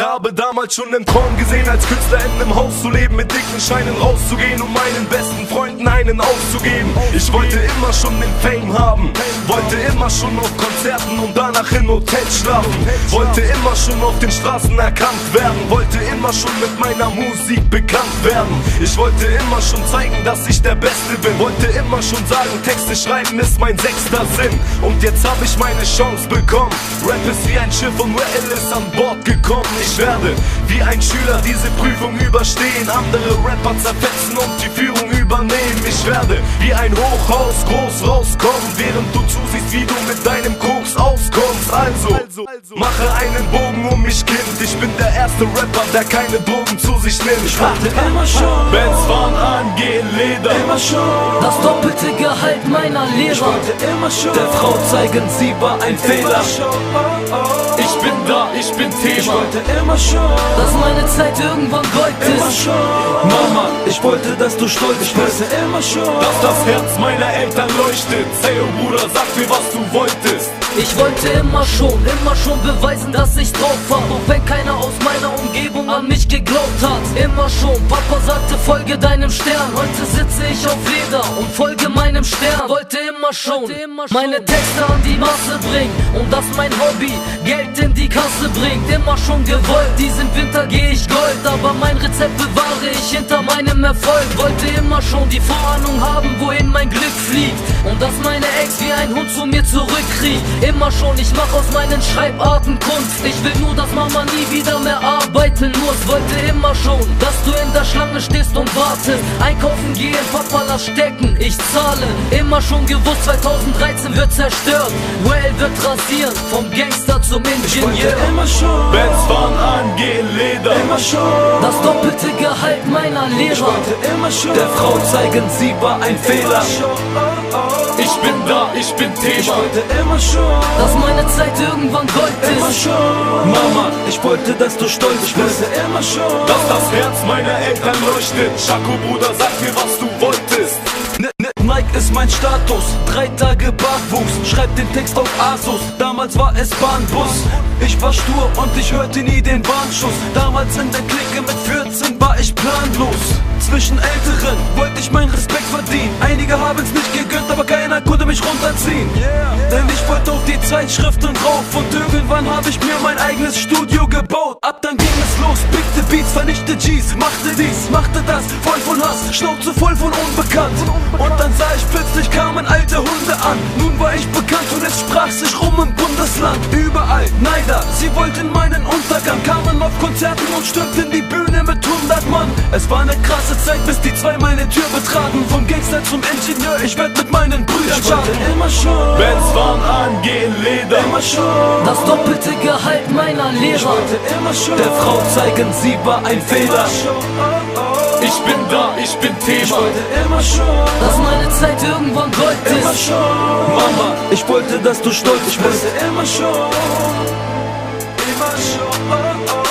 habe damals schon im Traum gesehen, als Künstler in einem Haus zu leben, mit dicken Scheinen rauszugehen, um meinen besten Freunden einen aufzugeben. Ich wollte immer schon den Fame haben, wollte immer schon auf Konzerten und danach in Hotels schlafen, wollte immer schon auf den Straßen erkannt werden, wollte immer schon mit meiner Musik bekannt werden. Ich wollte immer schon zeigen, dass ich der Beste bin, wollte immer schon sagen, Texte schreiben ist mein sechster Sinn. Und jetzt hab ich meine Chance bekommen. Rap ist wie ein Schiff und Well ist an Bord gekommen. Ich werde wie ein Schüler diese Prüfung überstehen, andere Rapper zerfetzen und die Führung übernehmen. Ich werde wie ein Hochhaus groß rauskommen, während du zusiehst, wie du mit deinem Koks auskommst. Also, mache einen Bogen um mich, Kind. Ich bin der erste Rapper, der keine Drogen zu sich nimmt. Ich wollte immer schon Benz fahren, angehen, Leder. immer schon das doppelte Gehalt meiner Lehrer. Ich wollte immer schon Der Frau zeigen, sie war ein Fehler. Ich bin da, ich bin Ich Thema. wollte immer schon Dass meine Zeit irgendwann Gold immer ist. schon Mama, ich wollte, dass du stolz Ich bist. wollte immer schon Dass das Herz meiner Eltern leuchtet. Hey, oh Bruder, sag mir, was du wolltest. Ich wollte immer schon beweisen, dass ich drauf hab. Auch wenn keiner aus meiner Umgebung an mich geglaubt hat. Immer schon, Papa sagte, folge deinem Stern. Heute sitze ich auf Leder und folge meinem Stern. Wollte immer schon meine Texte an die Masse bringen. Und dass mein Hobby Geld in die Kasse bringt. Immer schon gewollt, diesen Winter geh ich Gold. Aber mein Rezept bewahre ich hinter meinem Erfolg. Wollte immer schon die Vorahnung haben, wohin mein Glück fliegt. Und dass meine Ex wie ein Hund zu mir zurückkriegt. Immer schon, ich mach aus meinen Schreibarten Kunst. Ich will nur, dass Mama nie wieder mehr arbeiten muss. Wollte immer schon, dass du in der Schlange stehst und wartest. Einkaufen gehen, Papa lass stecken, ich zahle. Immer schon gewusst, 2013 wird zerstört. Well wird rasiert, vom Gangster zum Ich wollte Ingenieur. immer schon Benz fahren, angehen, Leder. immer schon Das doppelte Gehalt meiner Ich Lehrer. wollte immer schon Der Frau zeigen, sie war ein Fehler. Ich bin da, ich bin Ich Thema. wollte immer schon Dass meine Zeit irgendwann Gold immer ist. schon Mama, ich wollte, dass du stolz Ich bist. wollte immer schon Dass das Herz meiner Eltern leuchtet. Schako, Bruder, sag mir, was du wolltest. Nike ist mein Status, 3 Tage Bartwuchs. Schreib den Text auf Asus, damals war es Bahnbus. Ich war stur und ich hörte nie den Warnschuss. Damals in der Clique mit 14 war ich planlos. Zwischen Älteren wollte ich meinen Respekt verdienen. Einige haben's nicht gegönnt, aber keiner konnte mich runterziehen. Denn ich wollte auf die Zeitschriften drauf. Und irgendwann habe ich mir mein eigenes Studio gebaut. Ab dann ging es los, pickte Beats, vernichte G's. Machte dies, machte das, voll von Hass, Schnauze voll von Unbekannt. Und dann sah ich plötzlich kamen alte Hunde an. Nun war ich bekannt und es sprach sich rum im Bundesland. Überall Neider, sie wollten meinen Untergang. Kamen auf Konzerten und stürmten die Bühne mit 100 Mann. Es war eine krasse Zeit, bis die zwei meine Tür betraten. Vom Gangster zum Ingenieur, ich werd mit meinen Brüdern Ich wollte starten. immer schon Benz fahren, angehen, Leder. immer schon Das doppelte Gehalt meiner Ich Lehrer. wollte immer schon Der Frau zeigen, sie war ein Fehler. Ich bin da, ich bin Ich Thema. wollte immer schon Dass meine Zeit irgendwann Gold immer ist. schon Mama, ich wollte, dass du stolz Ich bist. wollte immer schon immer schon